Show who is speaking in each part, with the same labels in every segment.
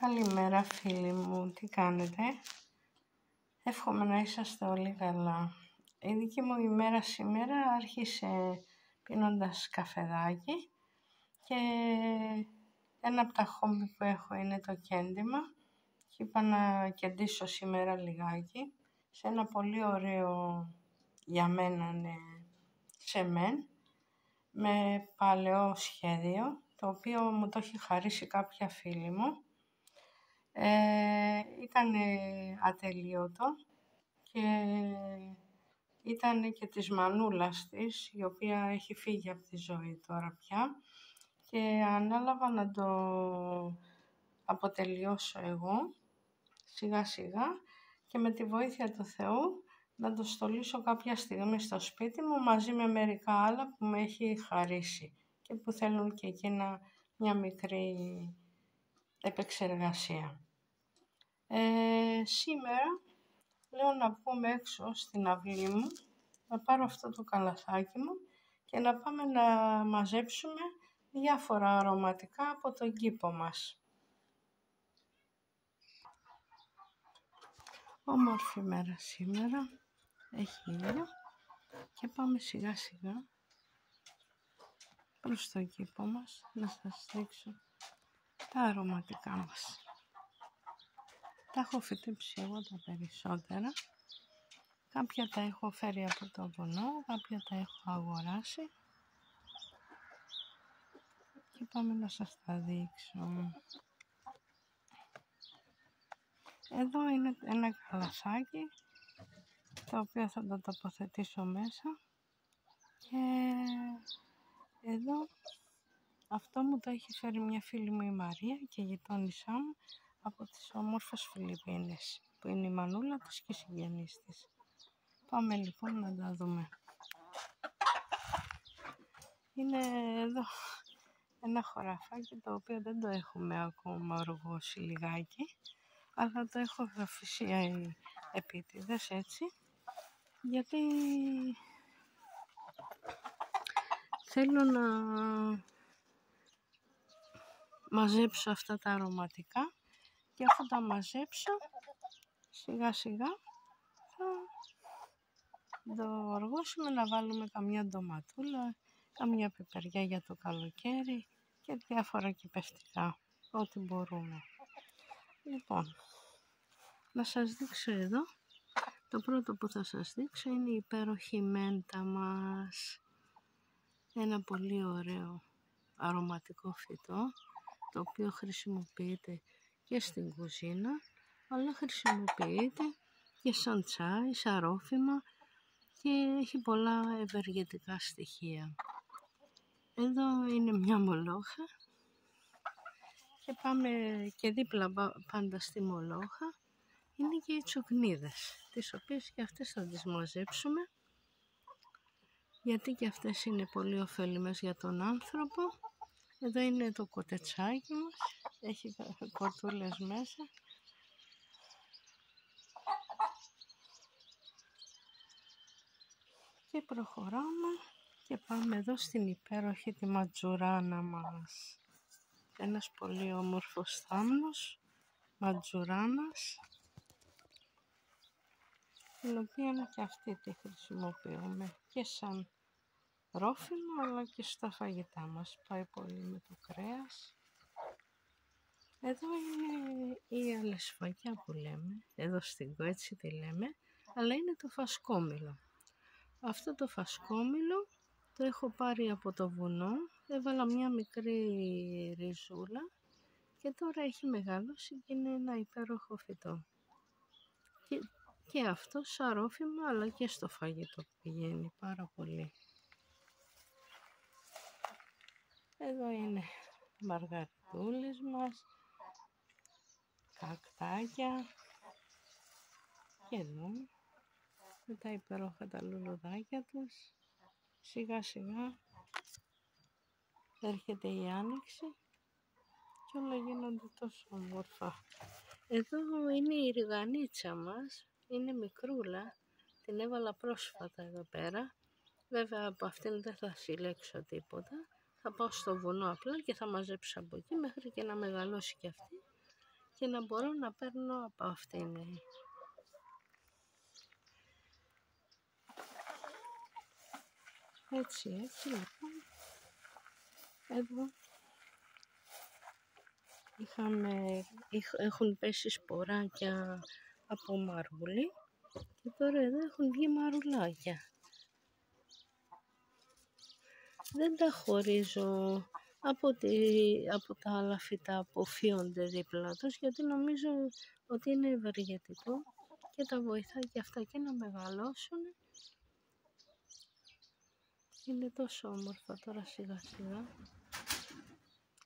Speaker 1: Καλημέρα φίλοι μου, τι κάνετε? Εύχομαι να είσαστε όλοι καλά. Η δική μου ημέρα σήμερα άρχισε πίνοντας καφεδάκι και ένα από τα χόμπι που έχω είναι το κέντημα και είπα να κεντήσω σήμερα λιγάκι σε ένα πολύ ωραίο για μένα σεμέν με παλαιό σχέδιο, το οποίο μου το έχει χαρίσει κάποια φίλη μου. Ήταν ατελείωτο και ήταν και της μανούλας της, η οποία έχει φύγει από τη ζωή τώρα πια, και ανάλαβα να το αποτελειώσω εγώ σιγά σιγά και με τη βοήθεια του Θεού να το στολίσω κάποια στιγμή στο σπίτι μου μαζί με μερικά άλλα που με έχει χαρίσει και που θέλουν και εκείνα μια μικρή επεξεργασία. Σήμερα λέω να πούμε έξω στην αυλή μου, να πάρω αυτό το καλαθάκι μου και να πάμε να μαζέψουμε διάφορα αρωματικά από τον κήπο μας. Όμορφη μέρα σήμερα, έχει ήλιο και πάμε σιγά σιγά προς τον κήπο μας να σας δείξω τα αρωματικά μας. Τα έχω φυτέψει εγώ τα περισσότερα. Κάποια τα έχω φέρει από το βουνό, κάποια τα έχω αγοράσει. Και πάμε να σας τα δείξω. Εδώ είναι ένα καλαθάκι, το οποίο θα το τοποθετήσω μέσα. Και εδώ αυτό μου το έχει φέρει μια φίλη μου η Μαρία και η γειτόνισά μου από τις όμορφες Φιλιππίνες, που είναι η μανούλα της και η συγγενής της. Πάμε λοιπόν να τα δούμε. Είναι εδώ ένα χωραφάκι το οποίο δεν το έχουμε ακόμα οργώσει λιγάκι, αλλά το έχω αφήσει επίτηδες έτσι, γιατί θέλω να μαζέψω αυτά τα αρωματικά και αφού τα μαζέψω σιγά σιγά θα το οργώσουμε, να βάλουμε καμιά ντοματούλα, καμιά πιπεριά για το καλοκαίρι και διάφορα κυπευτικά, ό,τι μπορούμε. Λοιπόν, να σας δείξω εδώ, το πρώτο που θα σας δείξω είναι η υπέροχη μέντα μας. Ένα πολύ ωραίο αρωματικό φυτό, το οποίο χρησιμοποιείται και στην κουζίνα, αλλά χρησιμοποιείται και σαν τσάι, σαν ρόφημα και έχει πολλά ευεργετικά στοιχεία. Εδώ είναι μια μολόχα και πάμε και δίπλα πάντα στη μολόχα είναι και οι τσουκνίδες, τις οποίες και αυτές θα τις μαζέψουμε, γιατί και αυτές είναι πολύ ωφέλιμες για τον άνθρωπο. Εδώ είναι το κοτετσάκι μας, έχει κορτούλες μέσα. Και προχωράμε και πάμε εδώ στην υπέροχη τη ματζουράνα μας. Ένας πολύ όμορφος θάμνος ματζουράνας, την οποία και αυτή τη χρησιμοποιούμε και σαν ρόφημα αλλά και στα φαγητά μας. Πάει πολύ με το κρέας. Εδώ είναι η αλεσφαγιά που λέμε, εδώ στην Κο έτσι τη λέμε, αλλά είναι το φασκόμηλο. Αυτό το φασκόμηλο το έχω πάρει από το βουνό, έβαλα μια μικρή ριζούλα και τώρα έχει μεγαλώσει και είναι ένα υπέροχο φυτό. Και αυτό σαν ρόφημα αλλά και στο φαγητό πηγαίνει πάρα πολύ. Εδώ είναι μαργαριτούλες μας, κακτάκια και εδώ με τα υπέροχα τα λουλουδάκια τους. Σιγά σιγά έρχεται η άνοιξη και όλα γίνονται τόσο όμορφα. Εδώ είναι η ριγανίτσα μας, είναι μικρούλα, την έβαλα πρόσφατα εδώ πέρα. Βέβαια από αυτήν δεν θα συλλέξω τίποτα, θα πάω στο βουνό απλά και θα μαζέψω από εκεί μέχρι και να μεγαλώσει και αυτή και να μπορώ να παίρνω από αυτήν. Έτσι λοιπόν. Εδώ έχουν πέσει σποράκια από μαρούλι και τώρα εδώ έχουν βγει μαρουλάκια. Δεν τα χωρίζω από τα άλλα φυτά που φύονται δίπλα τους, γιατί νομίζω ότι είναι ευεργετικό και τα βοηθάει και αυτά και να μεγαλώσουν. Είναι τόσο όμορφα τώρα σιγά σιγά.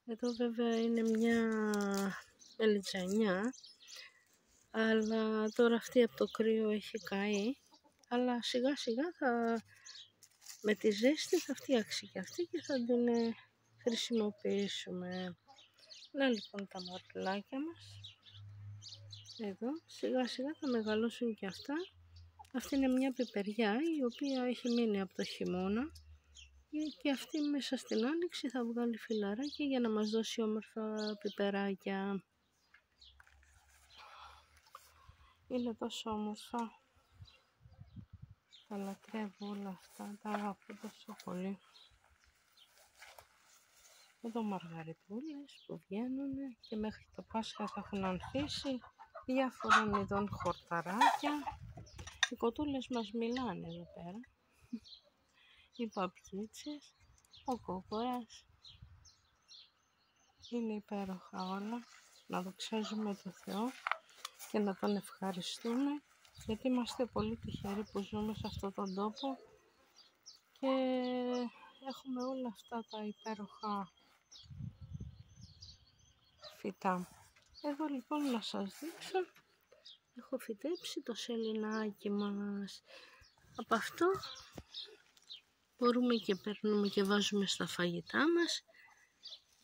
Speaker 1: Εδώ βέβαια είναι μια μελιτζανιά, αλλά τώρα αυτή από το κρύο έχει καεί, αλλά σιγά σιγά με τη ζέστη θα φτιάξει και αυτή και θα την χρησιμοποιήσουμε. Να λοιπόν τα μαρουλάκια μας. Εδώ σιγά σιγά θα μεγαλώσουν και αυτά. Αυτή είναι μια πιπεριά η οποία έχει μείνει από το χειμώνα και αυτή μέσα στην άνοιξη θα βγάλει φυλαράκι για να μας δώσει όμορφα πιπεράκια. Είναι τόσο όμορφα. Τα λατρεύω όλα αυτά, τα αγαπώ τόσο πολύ. Εδώ μαργαριτούλες που βγαίνουν και μέχρι το Πάσχα θα έχουν ανθίσει, διάφορων ειδών χορταράκια. Οι κοτούλες μας μιλάνε εδώ πέρα. Οι παπιτσες, ο κόκορας. Είναι υπέροχα όλα. Να δοξάζουμε τον Θεό και να τον ευχαριστούμε, γιατί είμαστε πολύ τυχεροί που ζούμε σε αυτόν τον τόπο και έχουμε όλα αυτά τα υπέροχα φυτά. Εδώ λοιπόν να σας δείξω, έχω φυτέψει το σελινάκι μας. Από αυτό μπορούμε και παίρνουμε και βάζουμε στα φαγητά μας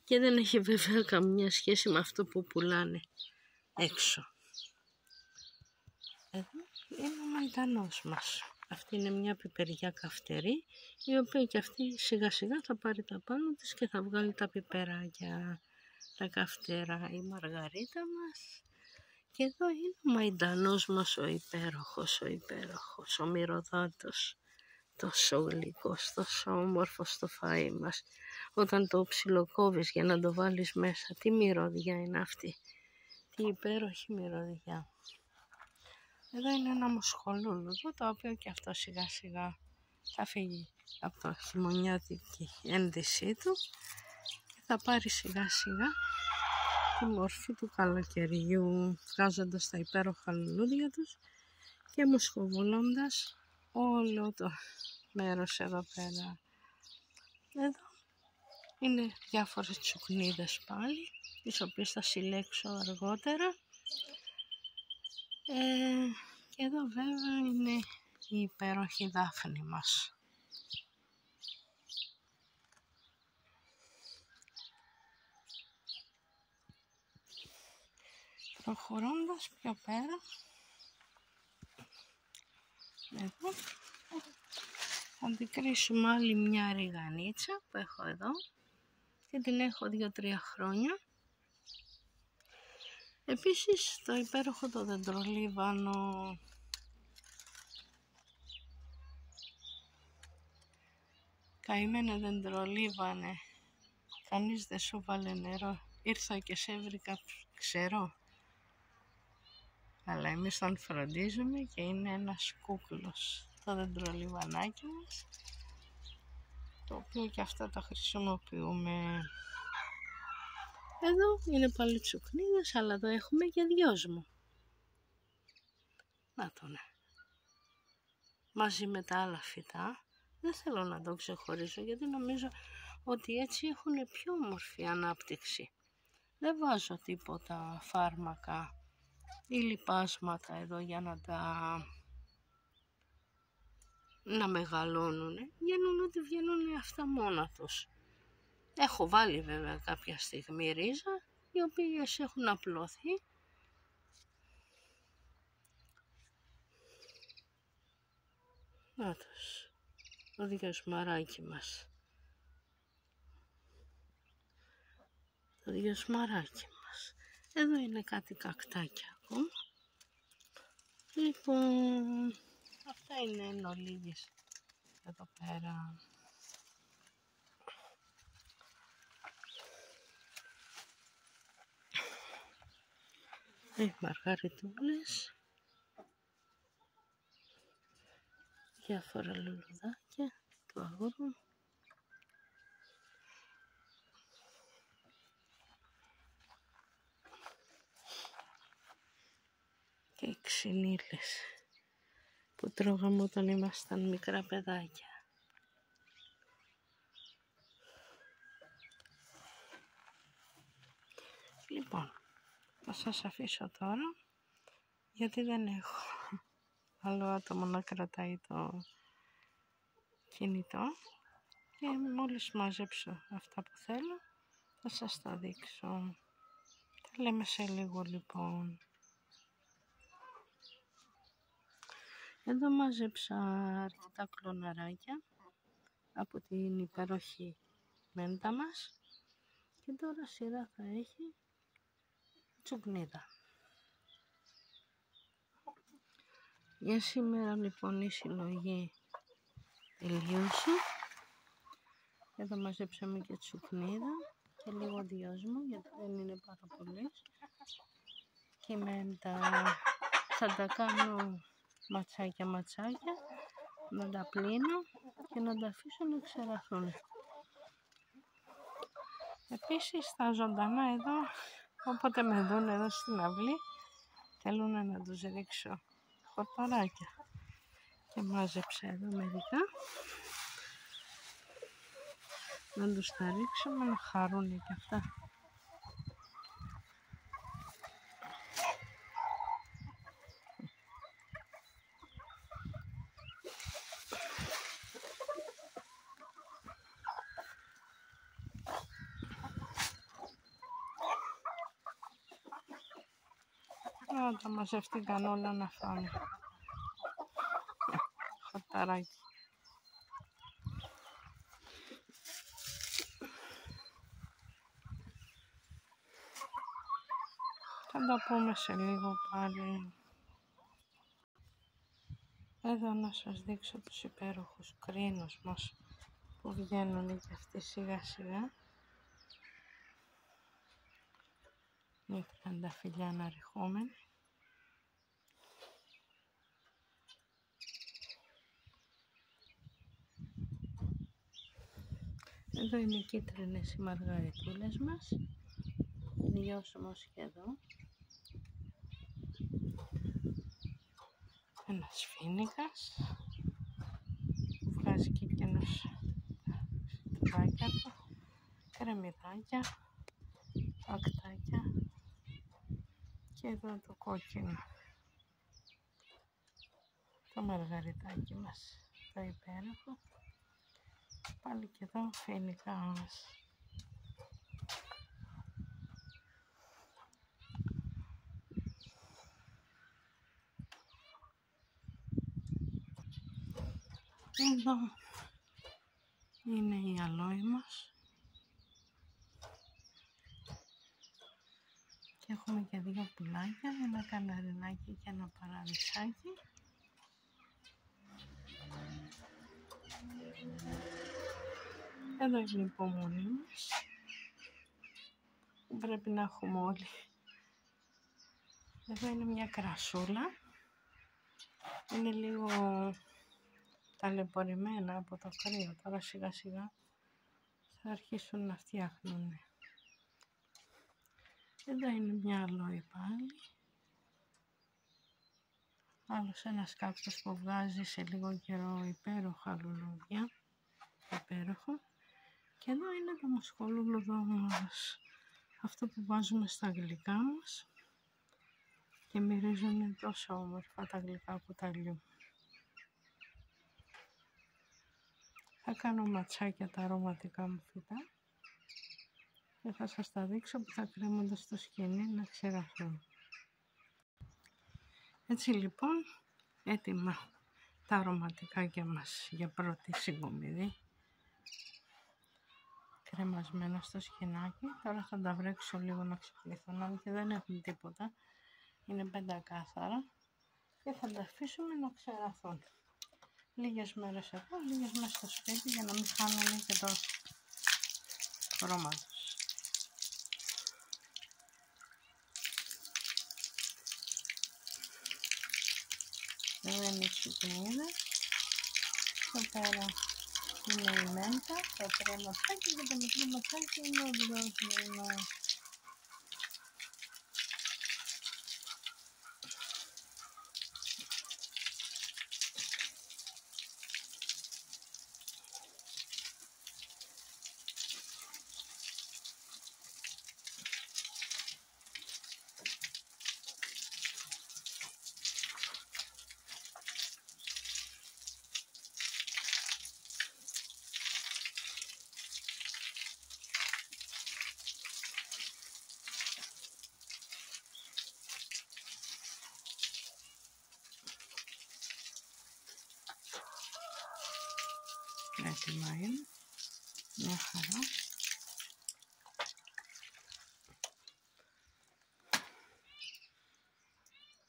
Speaker 1: και δεν έχει βέβαια καμία σχέση με αυτό που πουλάνε έξω. Εδώ είναι ο μαϊντανός μας. Αυτή είναι μια πιπεριά καυτερή, η οποία και αυτή σιγά σιγά θα πάρει τα πάνω της και θα βγάλει τα πιπεράκια, τα καυτερά, η μαργαρίτα μας. Και εδώ είναι ο μαϊντανός μας, ο υπέροχος, ο μυρωδάτος. Τόσο γλυκός, τόσο όμορφος το φαΐ μας. Όταν το ψιλοκόβεις για να το βάλεις μέσα, τι μυρωδιά είναι αυτή. Τι υπέροχη μυρωδιά. Εδώ είναι ένα μοσχολούλουδο, το οποίο και αυτό σιγά σιγά θα φύγει από το χειμωνιάτικη ένδυσή του και θα πάρει σιγά σιγά τη μορφή του καλοκαιριού, βγάζοντας τα υπέροχα λουλούδια τους και μοσχοβολώντας όλο το μέρος εδώ πέρα. Εδώ είναι διάφορες τσουκνίδες πάλι, τις οποίες θα συλλέξω αργότερα. Και εδώ βέβαια είναι η υπέροχη δάφνη μας. Προχωρώντας πιο πέρα, εδώ θα αντικρίσουμε άλλη μια ριγανίτσα που έχω εδώ και την έχω 2-3 χρόνια. Επίσης το υπέροχο το δεντρολίβανο. Καημένε δεντρολίβανε, κανείς δεν σου βάλε νερό, ήρθα και σε έβρικα ξερό. Αλλά εμείς τον φροντίζουμε και είναι ένας κούκλος το δεντρολιβανάκι μας, το οποίο και αυτά τα χρησιμοποιούμε. Εδώ είναι πάλι τσουκνίδες, αλλά εδώ έχουμε και δυόσμο. Να το ναι. Μαζί με τα άλλα φυτά, δεν θέλω να το ξεχωρίσω, γιατί νομίζω ότι έτσι έχουν πιο όμορφη ανάπτυξη. Δεν βάζω τίποτα φάρμακα ή λιπάσματα εδώ για να μεγαλώνουν. Βγαίνουν ότι βγαίνουν αυτά μόνα τους. Έχω βάλει βέβαια κάποια στιγμή ρίζα, οι οποίες έχουν απλωθεί. Νάτος, το διασμαράκι μας. Το διασμαράκι μας. Εδώ είναι κάτι κακτάκια ακόμα. Λοιπόν, αυτά είναι εν ολίγης εδώ πέρα. Μαργαριτούλες, διάφορα λουλουδάκια του αγρού. Και οι ξυνήλες που τρώγαμε όταν ήμασταν μικρά παιδάκια. Λοιπόν, θα σας αφήσω τώρα, γιατί δεν έχω άλλο άτομο να κρατάει το κινητό και μόλις μαζέψω αυτά που θέλω θα σας τα δείξω. Τα λέμε σε λίγο λοιπόν. Εδώ μάζεψα αρκετά κλωναράκια από την υπέροχη μέντα μας και τώρα σειρά θα έχει τσουκνίδα. Για σήμερα λοιπόν η συλλογή τελείωσε. Εδώ μαζέψαμε και τσουκνίδα και λίγο δυόσμο γιατί δεν είναι πάρα πολλές. Και μέντα θα τα κάνω ματσάκια να τα πλύνω και να τα αφήσω να ξεραθούν. Επίσης τα ζωντανά εδώ, όποτε με δουν εδώ στην αυλή, θέλουν να τους ρίξω χορταράκια. Και μάζεψα εδώ μερικά, να τους τα ρίξουμε να χαρούν και αυτά. Τα μαζεύτηκαν όλα να φάνε χορταράκι. Θα τα πούμε σε λίγο πάλι. Εδώ να σας δείξω τους υπέροχους κρίνους μας που βγαίνουν και αυτοί σιγά σιγά. Με τριανταφυλλιά αναρριχόμενοι. Εδώ είναι οι κίτρινες οι μαργαριτούλες μας. Λιώσουμε σχεδόν. Ένας φοίνικας που βγάζει και εκείνος τα τάκια του, κρεμμυδάκια, ακτάκια και εδώ το κόκκινο, το μαργαριτάκι μας, το υπέροχο. Πάλι και εδώ φοίνικα μας. Εδώ είναι η αλόη μας και έχουμε και δύο πουλάκια, ένα καναρινάκι και ένα παραδεισάκι. Εδώ είναι η υπομονή μας που πρέπει να έχουμε όλοι. Εδώ είναι μια κρασούλα, είναι λίγο ταλαιπωρημένα από το κρύο, τώρα σιγά σιγά θα αρχίσουν να φτιάχνουν. Εδώ είναι μια αλόη πάλι, άλλος ένας κάκτος που βγάζει σε λίγο καιρό υπέροχα λουλούδια, υπέροχο. Και εδώ είναι το μοσχολούλουδο μας, αυτό που βάζουμε στα γλυκά μας και μυρίζουν τόσο όμορφα τα γλυκά κουταλιού. Θα κάνω ματσάκια τα αρωματικά μου φυτά και θα σας τα δείξω που θα κρέμονται στο σκοινί να ξεραθούν. Έτσι λοιπόν, έτοιμα τα αρωματικάκια μας για πρώτη συγκομιδή. κρεμασμένα στο σκηνάκι. Τώρα θα τα βρέξω λίγο να ξεπληθούν, αν και δεν έχουν τίποτα. Είναι πεντακάθαρα και θα τα αφήσουμε να ξεραθούν. Λίγες μέρες εδώ, λίγες μέσα στο σπίτι για να μην χάνουν και το χρώμα τους. Εδώ είναι οι τσουκνίδες. Εδώ πέρα είναι η μέντα, το τρία ματσάκι και το μικρό ματσάκι είναι ο δρόσμινος. Έτοιμα είναι, μια χαρά.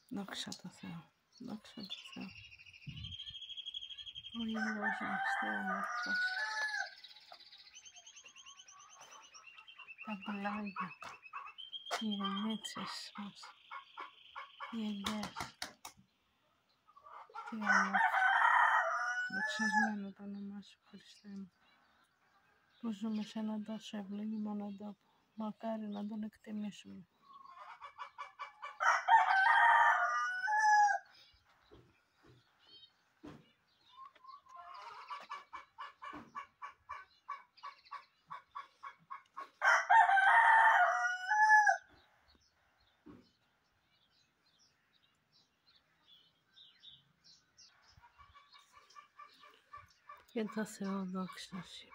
Speaker 1: Δόξα τω Θεώ, δόξα τω Θεώ. Ο ήλιος μας θεόμορφος. Τα πουλάκια, οι ελιέτσες μας, οι ελιές. Τι όμορφο. Δοξασμένο το όνομά σου, Χριστέ μου, που ζούμε σε έναν τόσο ευλογημένο τόπο. Μακάρι να τον εκτιμήσουμε. Και το Θεό δόξαση.